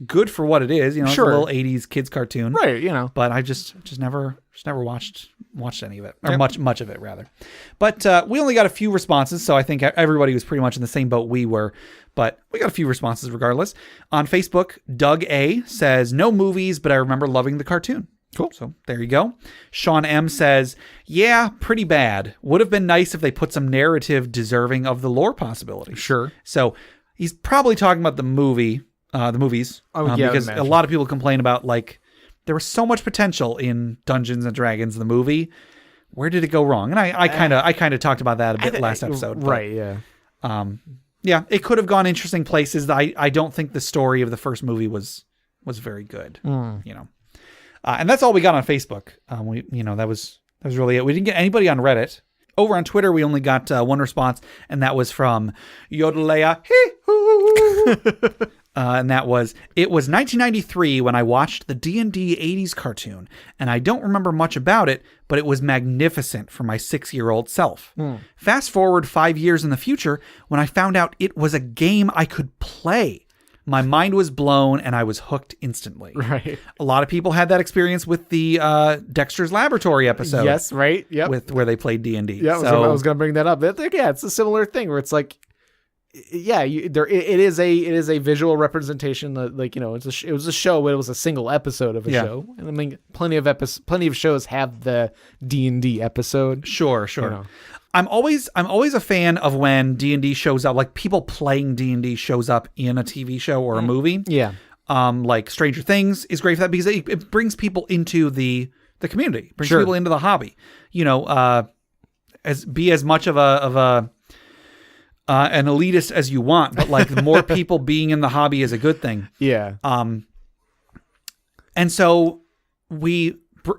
good for what it is. It's a little 80s kids cartoon, right? But I just never watched any of it, or much of it rather. But we only got a few responses, so I think everybody was pretty much in the same boat we were. But we got a few responses regardless. On Facebook, Doug A says, no movies, but I remember loving the cartoon. Cool. So there you go. Sean M says, yeah, pretty bad. Would have been nice if they put some narrative deserving of the lore possibility. Sure. So he's probably talking about the movies. Because a lot of people complain about there was so much potential in Dungeons and Dragons, the movie. Where did it go wrong? And I kind of talked about that a bit last episode. Right. Yeah. Yeah, it could have gone interesting places. I don't think the story of the first movie was very good. And that's all we got on Facebook. That was really it. We didn't get anybody on Reddit. Over on Twitter, we only got one response, and that was from Yodelea. And that was, it was 1993 when I watched the D&D 80s cartoon, and I don't remember much about it, but it was magnificent for my 6-year-old self. Fast forward 5 years in the future, when I found out it was a game I could play. My mind was blown and I was hooked instantly. Right. A lot of people had that experience with the Dexter's Laboratory episode. Yes, right. Yep. Where they played D&D. Yeah, so I was going to bring that up. It's a similar thing where it's it is a visual representation. It was a show, but it was a single episode of a show. And I mean, plenty of shows have the D&D episode. Sure. I'm always a fan of when D&D shows up, people playing D&D shows up in a TV show or a movie. Yeah. Like Stranger Things is great for that because it brings people into the community, brings people into the hobby. Be as much of an elitist as you want, but the more people being in the hobby is a good thing. Yeah. And so we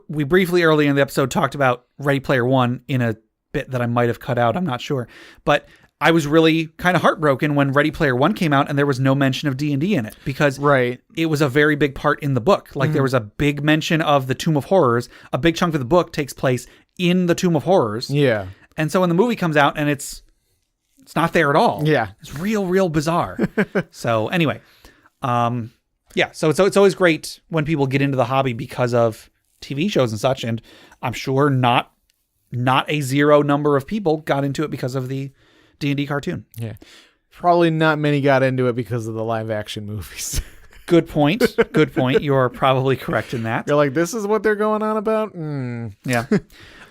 briefly early in the episode talked about Ready Player One in a bit that I might have cut out. I'm not sure, but I was really kind of heartbroken when Ready Player One came out and there was no mention of D&D in it because it was a very big part in the book. There was a big mention of the Tomb of Horrors. A big chunk of the book takes place in the Tomb of Horrors. Yeah. And so when the movie comes out and it's not there at all. Yeah. It's real bizarre. So anyway, so it's always great when people get into the hobby because of TV shows and such. And I'm sure not a zero number of people got into it because of the D&D cartoon. Yeah. Probably not many got into it because of the live action movies. Good point. You're probably correct in that. You're like, this is what they're going on about? Yeah.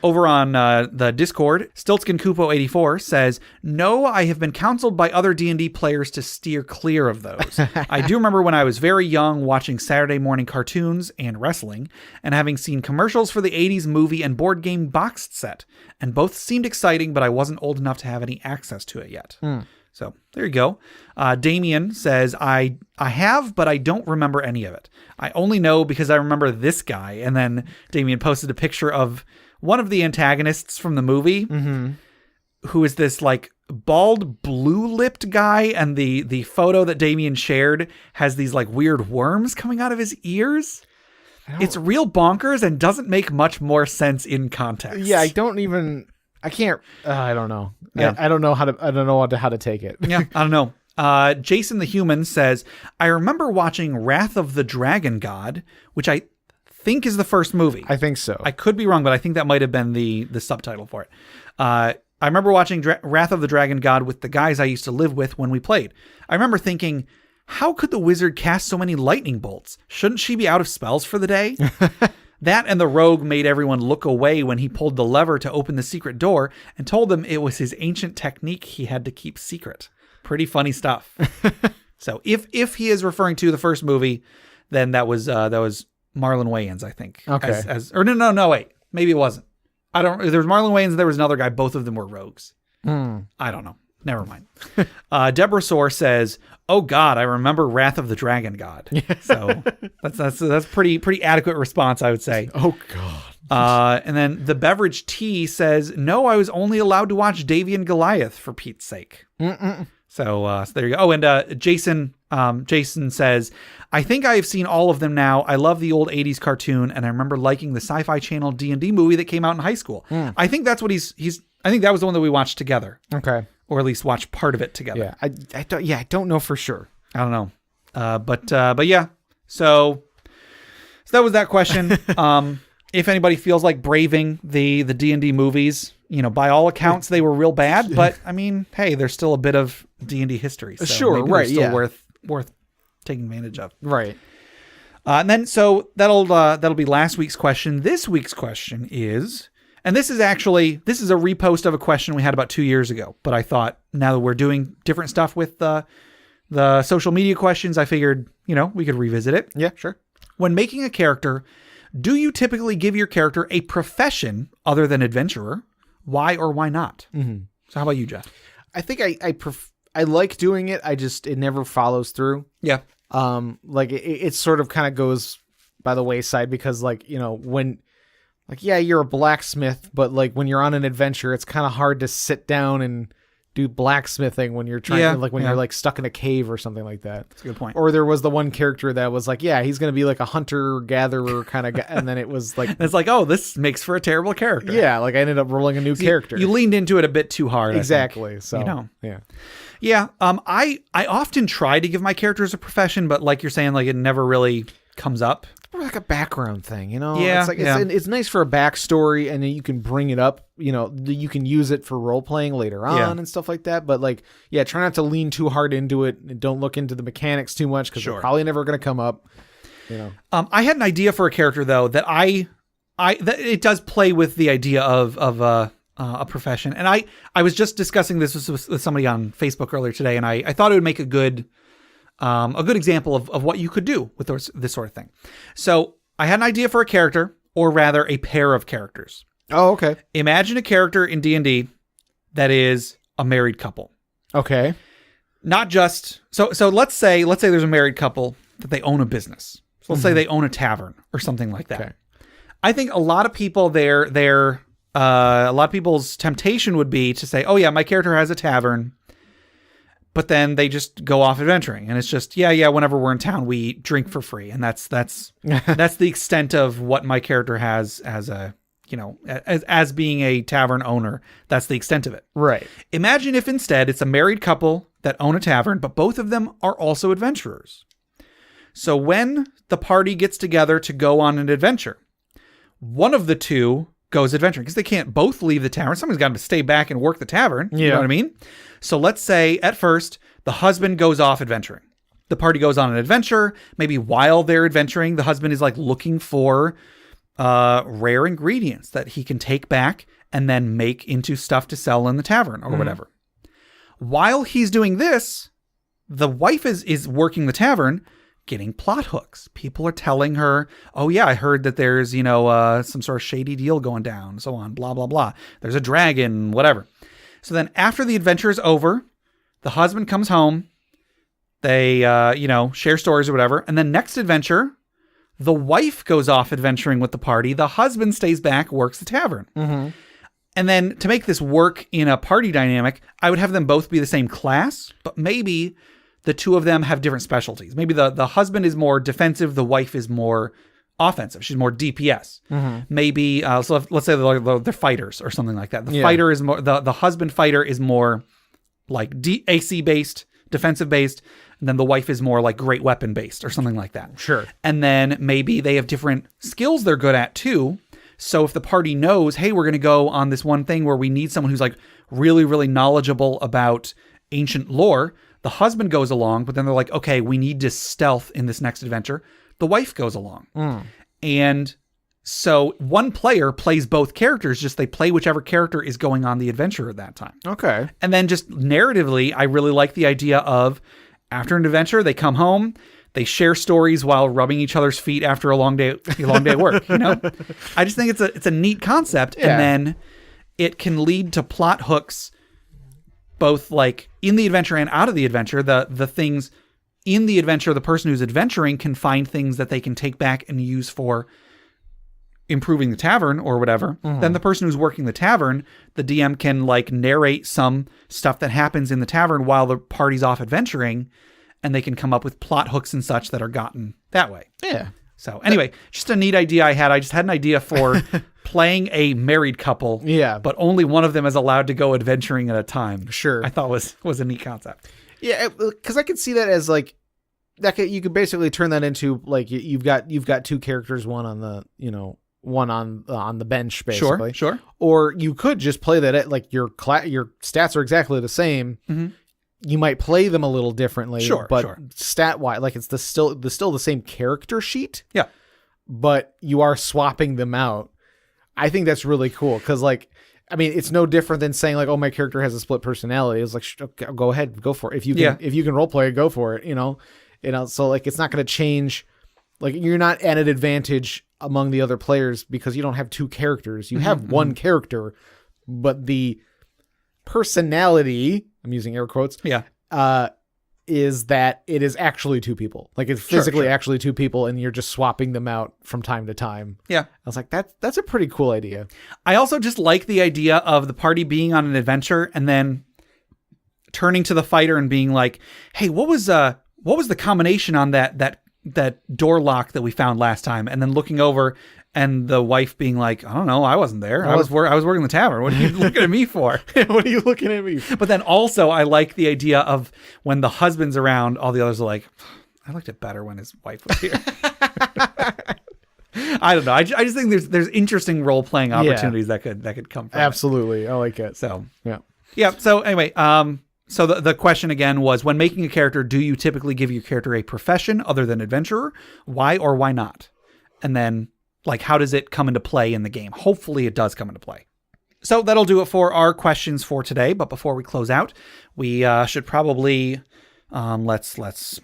Over on the Discord, StiltskinKupo84 says, "No, I have been counseled by other D&D players to steer clear of those. I do remember when I was very young watching Saturday morning cartoons and wrestling, and having seen commercials for the 80s movie and board game boxed set, and both seemed exciting, but I wasn't old enough to have any access to it yet." So there you go. Damien says, I have, but I don't remember any of it. I only know because I remember this guy. And then Damien posted a picture of one of the antagonists from the movie, who is this like bald, blue-lipped guy. And the photo that Damien shared has these like weird worms coming out of his ears. It's real bonkers and doesn't make much more sense in context. Yeah, I don't know. Yeah. I don't know how to take it. Yeah, I don't know. Jason the Human says, "I remember watching Wrath of the Dragon God, which I think is the first movie." I think so. I could be wrong, but I think that might have been the subtitle for it. I remember watching Wrath of the Dragon God with the guys I used to live with when we played. I remember thinking, how could the wizard cast so many lightning bolts? Shouldn't she be out of spells for the day? That and the rogue made everyone look away when he pulled the lever to open the secret door and told them it was his ancient technique he had to keep secret. Pretty funny stuff. So if he is referring to the first movie, then that was Marlon Wayans, I think. Okay. No, wait. Maybe it wasn't. There was Marlon Wayans and there was another guy. Both of them were rogues. I don't know. Never mind. Deborah Soar says, "Oh God, I remember Wrath of the Dragon God." So that's pretty adequate response, I would say. Oh God. And then the Beverage Tea says, "No, I was only allowed to watch Davy and Goliath for Pete's sake." So there you go. Oh, and Jason says, "I think I have seen all of them now. I love the old 80s cartoon, and I remember liking the Sci-Fi Channel D&D movie that came out in high school." I think that's what I think that was the one that we watched together. Okay. Or at least watch part of it together. Yeah, I don't know for sure. I don't know. But yeah. So that was that question. If anybody feels like braving the D&D movies, by all accounts they were real bad, but I mean, hey, there's still a bit of D&D history. So sure, maybe right, still worth taking advantage of. Right. And then so that'll be last week's question. This week's question is, and this is a repost of a question we had about 2 years ago, but I thought now that we're doing different stuff with the social media questions, I figured, we could revisit it. Yeah, sure. When making a character, do you typically give your character a profession other than adventurer? Why or why not? Mm-hmm. So how about you, Jeff? I think I like doing it. It never follows through. Yeah. It sort of kind of goes by the wayside because when you're a blacksmith, but when you're on an adventure, it's kind of hard to sit down and do blacksmithing when you're trying to you're stuck in a cave or something like that. That's a good point. Or there was the one character that was he's going to be like a hunter gatherer kind of guy. And then it was it's oh, this makes for a terrible character. Yeah. I ended up rolling a new character. You leaned into it a bit too hard. Exactly. So, yeah. Yeah. I often try to give my characters a profession, but like you're saying, it never really comes up. It's more like a background thing, Yeah. It's nice for a backstory, and then you can bring it up, you can use it for role playing later on and stuff like that. But try not to lean too hard into it, and don't look into the mechanics too much because they're probably never going to come up. I had an idea for a character though that that it does play with the idea of a profession, and I was just discussing this with somebody on Facebook earlier today, and I thought it would make a good example of what you could do with this sort of thing. So I had an idea for a character, or rather a pair of characters. Oh, okay. Imagine a character in D&D that is a married couple. Okay. Not just, so let's say there's a married couple that they own a business. So let's say they own a tavern or something like that. Okay. I think a lot of people a lot of people's temptation would be to say, oh yeah, my character has a tavern. But then they just go off adventuring, and it's just whenever we're in town, we drink for free, and that's the extent of what my character has as as being a tavern owner. That's the extent of it. Right. Imagine if instead it's a married couple that own a tavern, but both of them are also adventurers. So when the party gets together to go on an adventure, one of the two goes adventuring because they can't both leave the tavern. Someone's got to stay back and work the tavern. You know what I mean? So let's say at first the husband goes off adventuring. The party goes on an adventure. Maybe while they're adventuring, the husband is looking for rare ingredients that he can take back and then make into stuff to sell in the tavern or whatever. While he's doing this, the wife is working the tavern, getting plot hooks. People are telling her, oh yeah, I heard that there's, some sort of shady deal going down, so on, blah, blah, blah. There's a dragon, whatever. So then after the adventure is over, the husband comes home, they, share stories or whatever. And then next adventure, the wife goes off adventuring with the party. The husband stays back, works the tavern. And then to make this work in a party dynamic, I would have them both be the same class, but maybe the two of them have different specialties. Maybe the husband is more defensive. The wife is more offensive. She's more DPS. Maybe, so let's say they're fighters or something like that. The fighter is more, the husband fighter is more like AC based, defensive based. And then the wife is more like great weapon based or something like that. Sure. And then maybe they have different skills they're good at too. So if the party knows, hey, we're going to go on this one thing where we need someone who's like really, really knowledgeable about ancient lore, the husband goes along, but then they're like, okay, we need to stealth in this next adventure. The wife goes along. And so one player plays both characters, just they play whichever character is going on the adventure at that time. Okay. And then just narratively, I really like the idea of after an adventure, they come home, they share stories while rubbing each other's feet after a long day at work. I just think it's a neat concept, and then it can lead to plot hooks, both like in the adventure and out of the adventure. The things in the adventure, the person who's adventuring can find things that they can take back and use for improving the tavern or whatever. Then the person who's working the tavern, the DM can like narrate some stuff that happens in the tavern while the party's off adventuring, and they can come up with plot hooks and such that are gotten that way. Yeah. So anyway, just a neat idea I had. I just had an idea for playing a married couple. Yeah. But only one of them is allowed to go adventuring at a time. Sure. I thought was a neat concept. Yeah, because I could see that as like you could basically turn that into like you've got two characters, one on the one on the bench basically. Sure. Or you could just play that at like your stats are exactly the same. You might play them a little differently, but stat wise, like it's still the same character sheet. Yeah, but you are swapping them out. I think that's really cool because, like, I mean, it's no different than saying like, "Oh, my character has a split personality." It's like, okay, go ahead, go for it. If you can role play, go for it. So like, it's not going to change. Like, you're not at an advantage among the other players because you don't have two characters. You have one character, but the personality, I'm using air quotes, is that it is actually two people. Like, it's physically actually two people, and you're just swapping them out from time to time. Yeah. I was like, that's a pretty cool idea. I also just like the idea of the party being on an adventure and then turning to the fighter and being like, hey, what was the combination on that door lock that we found last time? And then looking over and the wife being like, I don't know, I wasn't there. I was working the tavern. What are you looking at me for? What are you looking at me for? But then also I like the idea of when the husband's around, all the others are like, I liked it better when his wife was here. I don't know. I just think there's interesting role playing opportunities that could come from Absolutely. I like it. So yeah. So anyway, so the question again was, when making a character, do you typically give your character a profession other than adventurer? Why or why not? And then, like, how does it come into play in the game? Hopefully it does come into play. So that'll do it for our questions for today. But before we close out, we should probably let's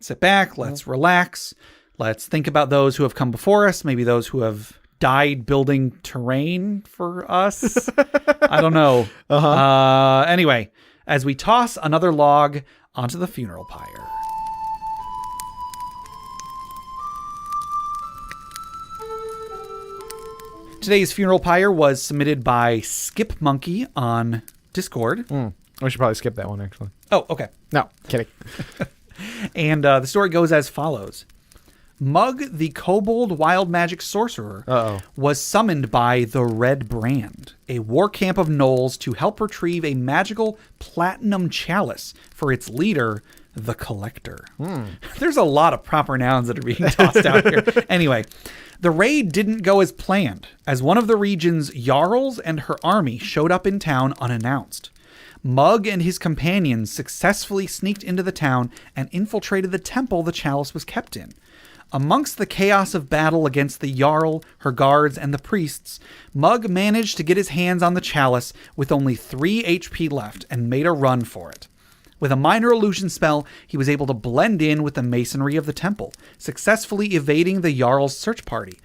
sit back, let's relax, let's think about those who have come before us, maybe those who have died building terrain for us. I don't know. Anyway, as we toss another log onto the funeral pyre. Today's funeral pyre was submitted by Skip Monkey on Discord. We should probably skip that one, actually. Oh, okay. No, kidding. And the story goes as follows. Mug, the kobold wild magic sorcerer, was summoned by the Red Brand, a war camp of gnolls, to help retrieve a magical platinum chalice for its leader, the Collector. There's a lot of proper nouns that are being tossed out here. Anyway, the raid didn't go as planned, as one of the region's jarls and her army showed up in town unannounced. Mug and his companions successfully sneaked into the town and infiltrated the temple the chalice was kept in. Amongst the chaos of battle against the Jarl, her guards, and the priests, Mug managed to get his hands on the chalice with only 3 HP left and made a run for it. With a minor illusion spell, he was able to blend in with the masonry of the temple, successfully evading the Jarl's search party,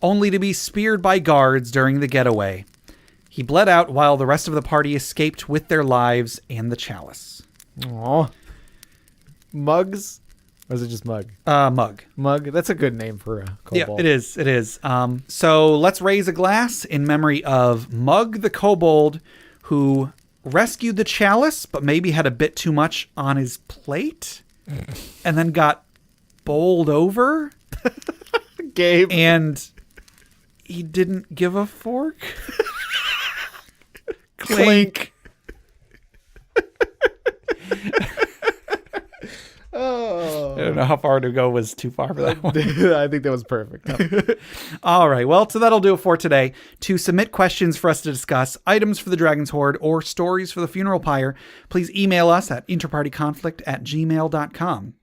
only to be speared by guards during the getaway. He bled out while the rest of the party escaped with their lives and the chalice. Aw. Mugs? Or is it just Mug? Mug. Mug? That's a good name for a kobold. Yeah, it is. It is. So let's raise a glass in memory of Mug the kobold, who rescued the chalice, but maybe had a bit too much on his plate, and then got bowled over. Gabe. And he didn't give a fork. Clink. Oh. I don't know how far to go was too far for that one. I think that was perfect. All right. Well, so that'll do it for today. To submit questions for us to discuss, items for the Dragon's Hoard, or stories for the funeral pyre, please email us at interpartyconflict@gmail.com.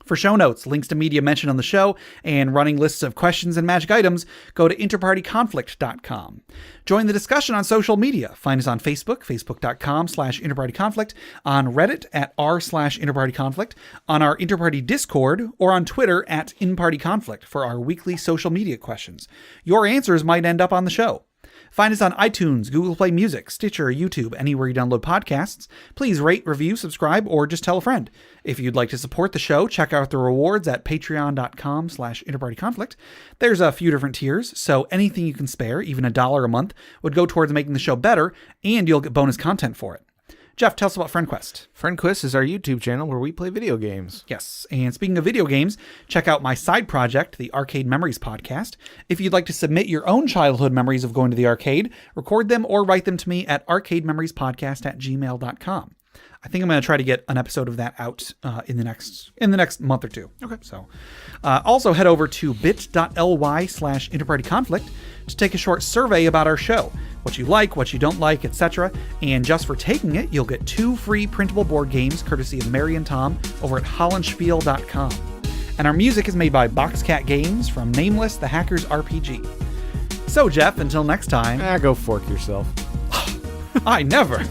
For show notes, links to media mentioned on the show, and running lists of questions and magic items, go to interpartyconflict.com. Join the discussion on social media. Find us on Facebook, facebook.com/interpartyconflict, on Reddit at r/interpartyconflict, on our Interparty Discord, or on Twitter at InPartyConflict for our weekly social media questions. Your answers might end up on the show. Find us on iTunes, Google Play Music, Stitcher, YouTube, anywhere you download podcasts. Please rate, review, subscribe, or just tell a friend. If you'd like to support the show, check out the rewards at patreon.com/interpartyconflict. There's a few different tiers, so anything you can spare, even $1 a month, would go towards making the show better, and you'll get bonus content for it. Jeff, tell us about FriendQuest. FriendQuest is our YouTube channel where we play video games. Yes, and speaking of video games, check out my side project, the Arcade Memories Podcast. If you'd like to submit your own childhood memories of going to the arcade, record them or write them to me at arcadememoriespodcast@gmail.com. I think I'm going to try to get an episode of that out in the next month or two. Okay. So, also head over to bit.ly/interpartyconflict to take a short survey about our show, what you like, what you don't like, etc. And just for taking it, you'll get 2 free printable board games courtesy of Mary and Tom over at hollandspiel.com. And our music is made by Boxcat Games from Nameless the Hackers RPG. So, Jeff, until next time. Go fork yourself. I never.